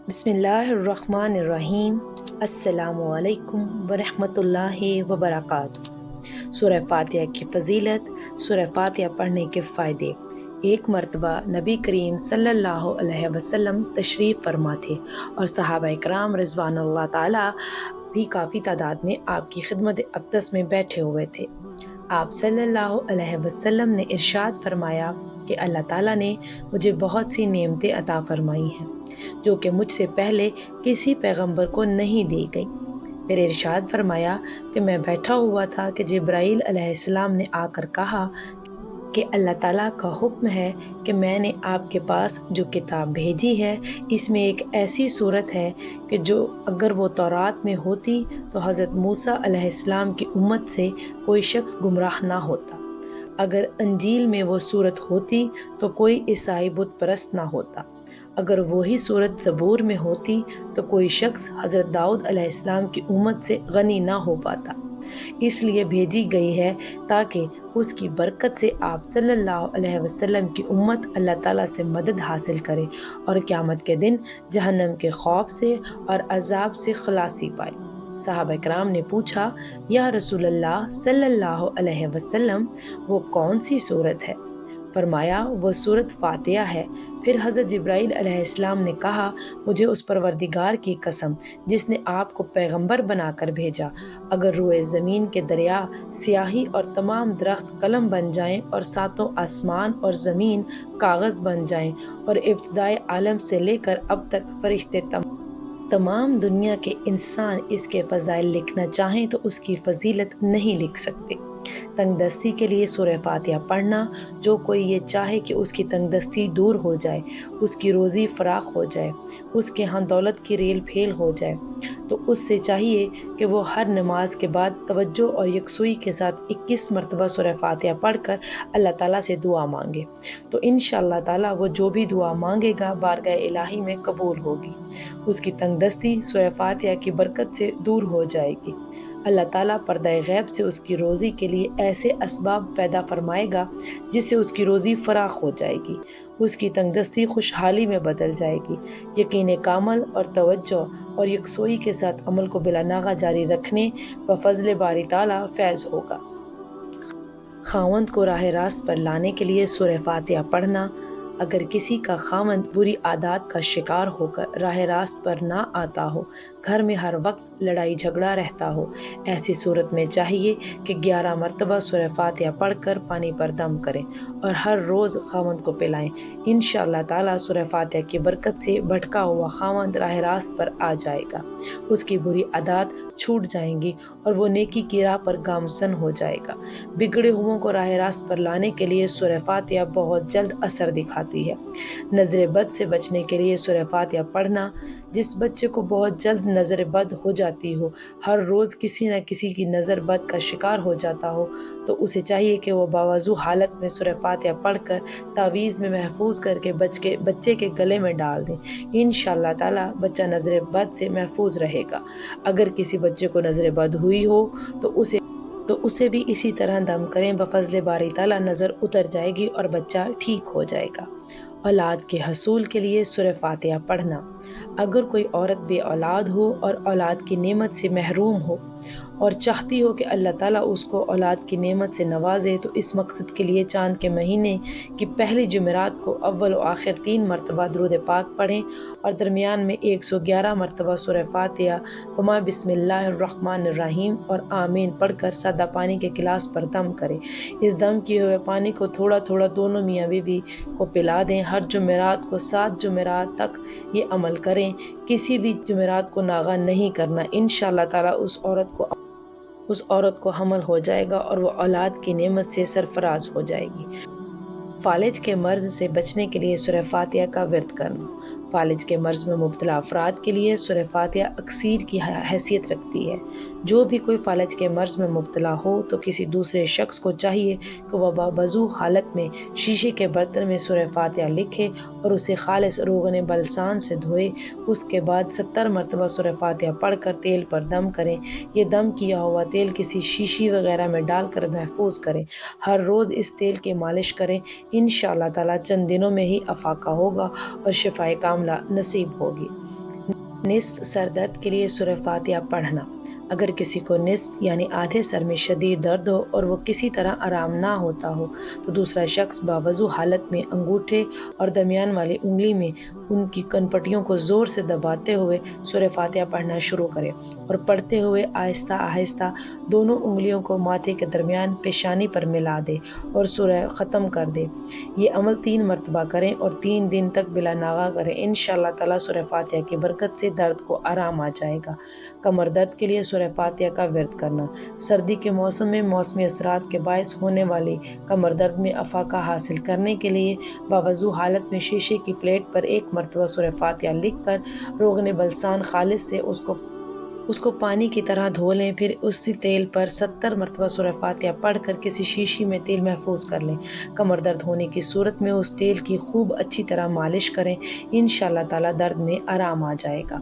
بسم اللہ الرحمن الرحیم۔ السلام علیکم ورحمۃ اللہ وبرکاتہ۔ سورہ فاتحہ کی فضیلت، سورہ فاتحہ پڑھنے کے فائدے۔ ایک مرتبہ نبی کریم صلی اللہ علیہ وسلم تشریف فرما تھے اور صحابہ اکرام رضوان اللہ تعالی بھی کافی تعداد میں آپ کی خدمت اقدس میں بیٹھے ہوئے تھے۔ آپ صلی اللہ علیہ وسلم نے ارشاد فرمایا کہ اللہ تعالیٰ نے مجھے بہت سی نعمتیں عطا فرمائی ہیں جو کہ مجھ سے پہلے کسی پیغمبر کو نہیں دی گئی۔ پھر ارشاد فرمایا کہ میں بیٹھا ہوا تھا کہ جبرائیل علیہ السلام نے آ کر کہا کہ اللہ تعالیٰ کا حکم ہے کہ میں نے آپ کے پاس جو کتاب بھیجی ہے اس میں ایک ایسی صورت ہے کہ جو اگر وہ تورات میں ہوتی تو حضرت موسیٰ علیہ السلام کی امت سے کوئی شخص گمراہ نہ ہوتا، اگر انجیل میں وہ صورت ہوتی تو کوئی عیسائی بت پرست نہ ہوتا، اگر وہی صورت زبور میں ہوتی تو کوئی شخص حضرت داؤد علیہ السلام کی امت سے غنی نہ ہو پاتا۔ اس لیے بھیجی گئی ہے تاکہ اس کی برکت سے آپ صلی اللہ علیہ وسلم کی امت اللہ تعالیٰ سے مدد حاصل کرے اور قیامت کے دن جہنم کے خوف سے اور عذاب سے خلاصی پائے۔ صحابہ کرام نے پوچھا، یا رسول اللہ صلی اللہ علیہ وسلم وہ کون سی صورت ہے؟ فرمایا، وہ صورت فاتحہ ہے۔ پھر حضرت جبرائیل علیہ السلام نے کہا، مجھے اس پروردگار کی قسم جس نے آپ کو پیغمبر بنا کر بھیجا، اگر روئے زمین کے دریا سیاہی اور تمام درخت قلم بن جائیں اور ساتوں آسمان اور زمین کاغذ بن جائیں اور ابتدائے عالم سے لے کر اب تک فرشتے تمام دنیا کے انسان اس کے فضائل لکھنا چاہیں تو اس کی فضیلت نہیں لکھ سکتے۔ تنگ دستی کے لیے سورہ فاتحہ پڑھنا، جو کوئی یہ چاہے کہ اس کی تنگ دستی دور ہو جائے، اس کی روزی فراخ ہو جائے، اس کے ہاں دولت کی ریل پھیل ہو جائے، تو اس سے چاہیے کہ وہ ہر نماز کے بعد توجہ اور یکسوئی کے ساتھ 21 مرتبہ سورہ فاتحہ پڑھ کر اللہ تعالیٰ سے دعا مانگے، تو انشاءاللہ تعالیٰ وہ جو بھی دعا مانگے گا بارگاہ الہی میں قبول ہوگی۔ اس کی تنگ دستی سورہ فاتحہ کی برکت سے دور ہو جائے گی۔ اللہ تعالیٰ پردہ غیب سے اس کی روزی کے لیے ایسے اسباب پیدا فرمائے گا جس سے اس کی روزی فراخ ہو جائے گی، اس کی تنگ دستی خوشحالی میں بدل جائے گی۔ یقین کامل اور توجہ اور یکسوئی کے ساتھ عمل کو بلا ناغہ جاری رکھنے بفضل باری تعالیٰ فیض ہوگا۔ خاوند کو راہ راست پر لانے کے لیے سورہ فاتحہ پڑھنا۔ اگر کسی کا خاوند بری عادات کا شکار ہو کر راہ راست پر نہ آتا ہو، گھر میں ہر وقت لڑائی جھگڑا رہتا ہو، ایسی صورت میں چاہیے کہ 11 مرتبہ سورہ فاتحہ پڑھ کر پانی پر دم کریں اور ہر روز خاوند کو پلائیں۔ انشاءاللہ تعالیٰ سورہ فاتحہ کی برکت سے بھٹکا ہوا خاوند راہ راست پر آ جائے گا، اس کی بری عادات چھوٹ جائیں گی اور وہ نیکی کی راہ پر گامزن ہو جائے گا۔ بگڑے ہوئوں کو راہ راست پر لانے کے لیے سورہ فاتحہ بہت جلد اثر دکھاتی ہے۔ نظر بد سے بچنے کے لیے سورہ فاتحہ پڑھنا۔ جس بچے کو بہت جلد نظر بد ہو جاتی ہو، ہر روز کسی نہ کسی کی نظر بد کا شکار ہو جاتا ہو، تو اسے چاہیے کہ وہ باوضو حالت میں سورہ فاتحہ پڑھ کر تعویذ میں محفوظ کر کے بچے کے گلے میں ڈال دیں۔ انشاءاللہ تعالیٰ بچہ نظر بد سے محفوظ رہے گا۔ اگر کسی بچے کو نظر بد ہوئی ہو تو اسے بھی اسی طرح دم کریں، بفضل باری تعالیٰ نظر اتر جائے گی اور بچہ ٹھیک ہو جائے گا۔ اولاد کے حصول کے لیے سورہ فاتحہ پڑھنا۔ اگر کوئی عورت بے اولاد ہو اور اولاد کی نعمت سے محروم ہو اور چاہتی ہو کہ اللہ تعالیٰ اس کو اولاد کی نعمت سے نوازے، تو اس مقصد کے لیے چاند کے مہینے کی پہلی جمعرات کو اول و آخر 3 مرتبہ درود پاک پڑھیں اور درمیان میں 111 مرتبہ سورہ فاتحہ وما بسم اللہ الرحمن الرحیم اور آمین پڑھ کر سادہ پانی کے گلاس پر دم کریں۔ اس دم کیے ہوئے پانی کو تھوڑا تھوڑا دونوں میاں بیوی کو پلا دیں۔ ہر جمعرات کو 7 جمعرات تک یہ عمل کریں، کسی بھی جمعرات کو ناغہ نہیں کرنا۔ انشاءاللہ تعالیٰ اس عورت کو حمل ہو جائے گا اور وہ اولاد کی نعمت سے سرفراز ہو جائے گی۔ فالج کے مرض سے بچنے کے لیے سورہ فاتحہ کا ورد کرنا۔ فالج کے مرض میں مبتلا افراد کے لیے سورہ فاتحہ اکسیر کی حیثیت رکھتی ہے۔ جو بھی کوئی فالج کے مرض میں مبتلا ہو تو کسی دوسرے شخص کو چاہیے کہ وہ باوضو حالت میں شیشے کے برتن میں سورہ فاتحہ لکھے اور اسے خالص روغن بلسان سے دھوئے۔ اس کے بعد 70 مرتبہ سورہ فاتحہ پڑھ کر تیل پر دم کریں۔ یہ دم کیا ہوا تیل کسی شیشی وغیرہ میں ڈال کر محفوظ کریں۔ ہر روز اس تیل کی مالش کریں۔ انشاءاللہ تعالیٰ چند دنوں میں ہی افاقہ ہوگا اور شفائے کاملہ نصیب ہوگی۔ نصف سر درد کے لیے سورہ فاتحہ پڑھنا۔ اگر کسی کو نصف یعنی آدھے سر میں شدید درد ہو اور وہ کسی طرح آرام نہ ہوتا ہو تو دوسرا شخص باوضو حالت میں انگوٹھے اور درمیان والی انگلی میں ان کی کنپٹیوں کو زور سے دباتے ہوئے سورہ فاتحہ پڑھنا شروع کرے اور پڑھتے ہوئے آہستہ آہستہ دونوں انگلیوں کو ماتھے کے درمیان پیشانی پر ملا دے اور سورہ ختم کر دے۔ یہ عمل 3 مرتبہ کریں اور 3 دن تک بلا ناغہ کریں۔ انشاءاللہ تعالیٰ سورہ فاتحہ کی برکت سے درد کو آرام آ جائے گا۔ کمر درد کے لیے سورہ فاتحہ کا ورد کرنا۔ سردی کے موسم میں موسمی اثرات کے باعث ہونے والی کمر درد میں افاقہ حاصل کرنے کے لیے باوضو حالت میں شیشے کی پلیٹ پر 1 مرتبہ سورہ فاتحہ لکھ کر روغن بلسان خالص سے اس کو پانی کی طرح دھو لیں، پھر اسی تیل پر 70 مرتبہ سورہ فاتحہ پڑھ کر کسی شیشی میں تیل محفوظ کر لیں۔ کمر درد ہونے کی صورت میں اس تیل کی خوب اچھی طرح مالش کریں، انشاءاللہ تعالیٰ درد میں آرام آ جائے گا۔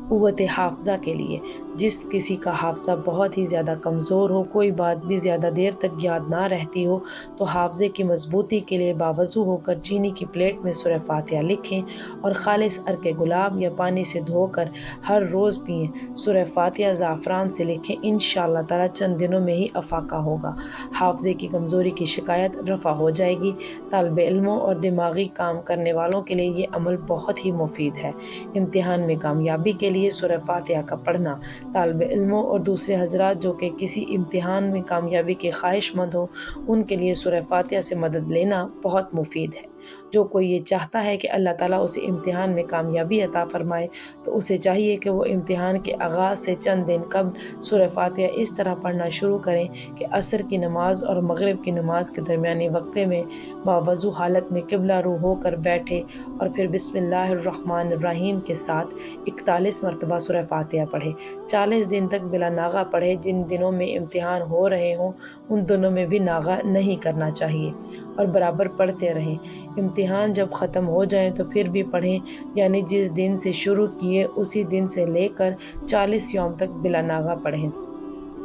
قوت حافظہ کے لیے جس کسی کا حافظہ بہت ہی زیادہ کمزور ہو، کوئی بات بھی زیادہ دیر تک یاد نہ رہتی ہو، تو حافظے کی مضبوطی کے لیے باوضو ہو کر چینی کی پلیٹ میں سورہ فاتحہ لکھیں اور خالص عرق گلاب یا پانی سے دھو کر ہر روز پئیں۔ سورہ فاتحہ زعفران سے لکھیں، انشاءاللہ تعالیٰ چند دنوں میں ہی افاقہ ہوگا، حافظے کی کمزوری کی شکایت رفع ہو جائے گی۔ طالب علموں اور دماغی کام کرنے والوں کے لیے یہ عمل بہت ہی مفید ہے۔ امتحان میں کامیابی کے لیے سورہ فاتحہ کا پڑھنا طالب علموں اور دوسرے حضرات جو کہ کسی امتحان میں کامیابی کے خواہش مند ہوں، ان کے لیے سورہ فاتحہ سے مدد لینا بہت مفید ہے۔ جو کوئی یہ چاہتا ہے کہ اللہ تعالیٰ اسے امتحان میں کامیابی عطا فرمائے تو اسے چاہیے کہ وہ امتحان کے آغاز سے چند دن قبل سورہ فاتحہ اس طرح پڑھنا شروع کریں کہ عصر کی نماز اور مغرب کی نماز کے درمیانی وقفے میں باوضو حالت میں قبلہ رو ہو کر بیٹھے اور پھر بسم اللہ الرحمن الرحیم کے ساتھ 41 مرتبہ سورہ فاتحہ پڑھے۔ 40 دن تک بلا ناغہ پڑھے۔ جن دنوں میں امتحان ہو رہے ہوں ان دنوں میں بھی ناغہ نہیں کرنا چاہیے اور برابر پڑھتے رہیں۔ امتحان جب ختم ہو جائیں تو پھر بھی پڑھیں، یعنی جس دن سے شروع کیے اسی دن سے لے کر 40 یوم تک بلا ناغہ پڑھیں۔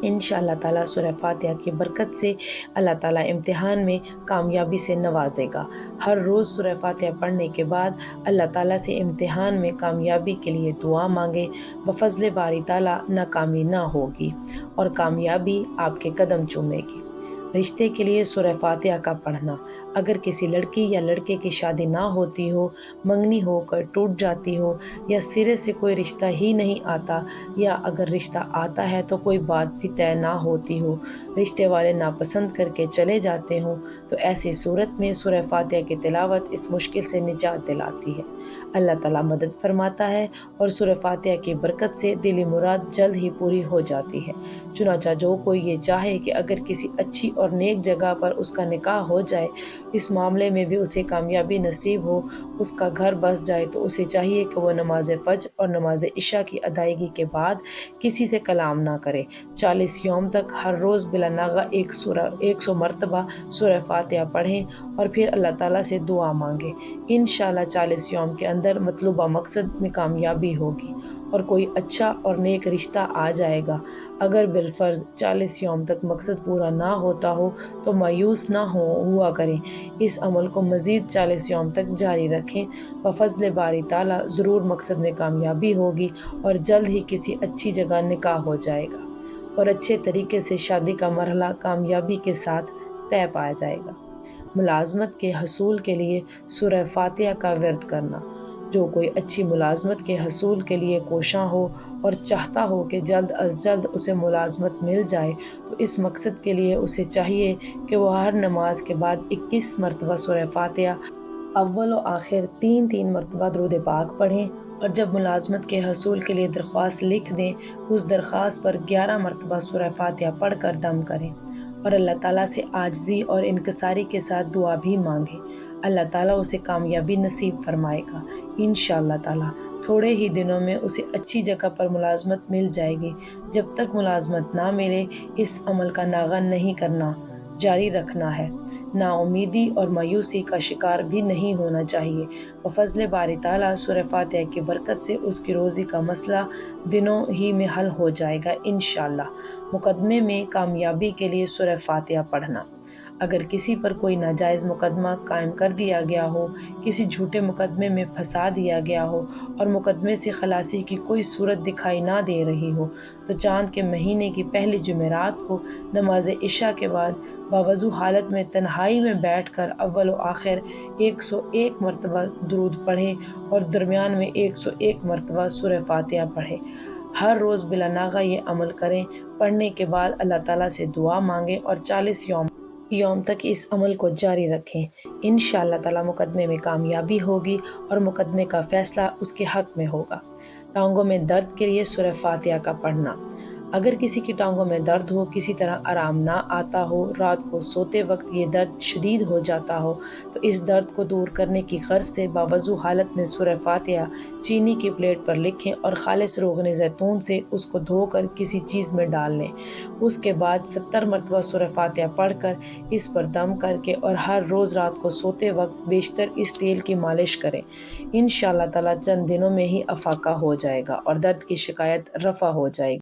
انشاءاللہ تعالیٰ سورہ فاتحہ کی برکت سے اللہ تعالیٰ امتحان میں کامیابی سے نوازے گا۔ ہر روز سورہ فاتحہ پڑھنے کے بعد اللہ تعالیٰ سے امتحان میں کامیابی کے لیے دعا مانگے، بفضل باری تعالیٰ ناکامی نہ ہوگی اور کامیابی آپ کے قدم چومے گی۔ رشتے کے لیے سورہ فاتحہ کا پڑھنا۔ اگر کسی لڑکی یا لڑکے کی شادی نہ ہوتی ہو، منگنی ہو کر ٹوٹ جاتی ہو یا سرے سے کوئی رشتہ ہی نہیں آتا، یا اگر رشتہ آتا ہے تو کوئی بات بھی طے نہ ہوتی ہو، رشتے والے ناپسند کر کے چلے جاتے ہوں، تو ایسی صورت میں سورہ فاتحہ کی تلاوت اس مشکل سے نجات دلاتی ہے۔ اللہ تعالیٰ مدد فرماتا ہے اور سورہ فاتحہ کی برکت سے دلی مراد جلد ہی پوری ہو جاتی ہے۔ چنانچہ جو کوئی یہ چاہے کہ اگر کسی اچھی اور نیک جگہ پر اس کا نکاح ہو جائے، اس معاملے میں بھی اسے کامیابی نصیب ہو، اس کا گھر بس جائے، تو اسے چاہیے کہ وہ نماز فجر اور نماز عشاء کی ادائیگی کے بعد کسی سے کلام نہ کرے۔ 40 یوم تک ہر روز بلا ناغہ 100 مرتبہ سورہ فاتحہ پڑھیں اور پھر اللہ تعالیٰ سے دعا مانگیں۔ انشاءاللہ 40 یوم کے اندر مطلوبہ مقصد میں کامیابی ہوگی اور کوئی اچھا اور نیک رشتہ آ جائے گا۔ اگر بالفرض 40 یوم تک مقصد پورا نہ ہوتا ہو تو مایوس نہ ہوا کریں، اس عمل کو مزید 40 یوم تک جاری رکھیں، بفضل باری تعالیٰ ضرور مقصد میں کامیابی ہوگی اور جلد ہی کسی اچھی جگہ نکاح ہو جائے گا اور اچھے طریقے سے شادی کا مرحلہ کامیابی کے ساتھ طے پایا جائے گا۔ ملازمت کے حصول کے لیے سورہ فاتحہ کا ورد کرنا۔ جو کوئی اچھی ملازمت کے حصول کے لیے کوشاں ہو اور چاہتا ہو کہ جلد از جلد اسے ملازمت مل جائے، تو اس مقصد کے لیے اسے چاہیے کہ وہ ہر نماز کے بعد 21 مرتبہ سورہ فاتحہ، اول و آخر 3 مرتبہ درود پاک پڑھیں اور جب ملازمت کے حصول کے لیے درخواست لکھ دیں، اس درخواست پر 11 مرتبہ سورہ فاتحہ پڑھ کر دم کریں اور اللہ تعالیٰ سے عاجزی اور انکساری کے ساتھ دعا بھی مانگیں۔ اللہ تعالیٰ اسے کامیابی نصیب فرمائے گا۔ انشاءاللہ تعالیٰ تھوڑے ہی دنوں میں اسے اچھی جگہ پر ملازمت مل جائے گی۔ جب تک ملازمت نہ ملے اس عمل کا ناغہ نہیں کرنا، جاری رکھنا ہے۔ نا امیدی اور مایوسی کا شکار بھی نہیں ہونا چاہیے۔ بفضل باری تعالیٰ سورہ فاتحہ کی برکت سے اس کی روزی کا مسئلہ دنوں ہی میں حل ہو جائے گا انشاءاللہ۔ مقدمے میں کامیابی کے لیے سورہ فاتحہ پڑھنا۔ اگر کسی پر کوئی ناجائز مقدمہ قائم کر دیا گیا ہو، کسی جھوٹے مقدمے میں پھنسا دیا گیا ہو اور مقدمے سے خلاصی کی کوئی صورت دکھائی نہ دے رہی ہو، تو چاند کے مہینے کی پہلی جمعرات کو نماز عشاء کے بعد باوضو حالت میں تنہائی میں بیٹھ کر اول و آخر 101 مرتبہ درود پڑھیں اور درمیان میں 101 مرتبہ سورہ فاتحہ پڑھیں۔ ہر روز بلا ناغہ یہ عمل کریں۔ پڑھنے کے بعد اللہ تعالیٰ سے دعا مانگیں اور 40 یوم تک اس عمل کو جاری رکھیں۔ انشاءاللہ تعالیٰ مقدمے میں کامیابی ہوگی اور مقدمے کا فیصلہ اس کے حق میں ہوگا۔ ٹانگوں میں درد کے لیے سورہ فاتحہ کا پڑھنا۔ اگر کسی کی ٹانگوں میں درد ہو، کسی طرح آرام نہ آتا ہو، رات کو سوتے وقت یہ درد شدید ہو جاتا ہو، تو اس درد کو دور کرنے کی غرض سے باوضو حالت میں سورہ فاتحہ چینی کی پلیٹ پر لکھیں اور خالص روغن زیتون سے اس کو دھو کر کسی چیز میں ڈال لیں۔ اس کے بعد 70 مرتبہ سورہ فاتحہ پڑھ کر اس پر دم کر کے اور ہر روز رات کو سوتے وقت بیشتر اس تیل کی مالش کریں۔ انشاءاللہ تعالیٰ چند دنوں میں ہی افاقہ ہو جائے گا اور درد کی شکایت رفع ہو جائے گی۔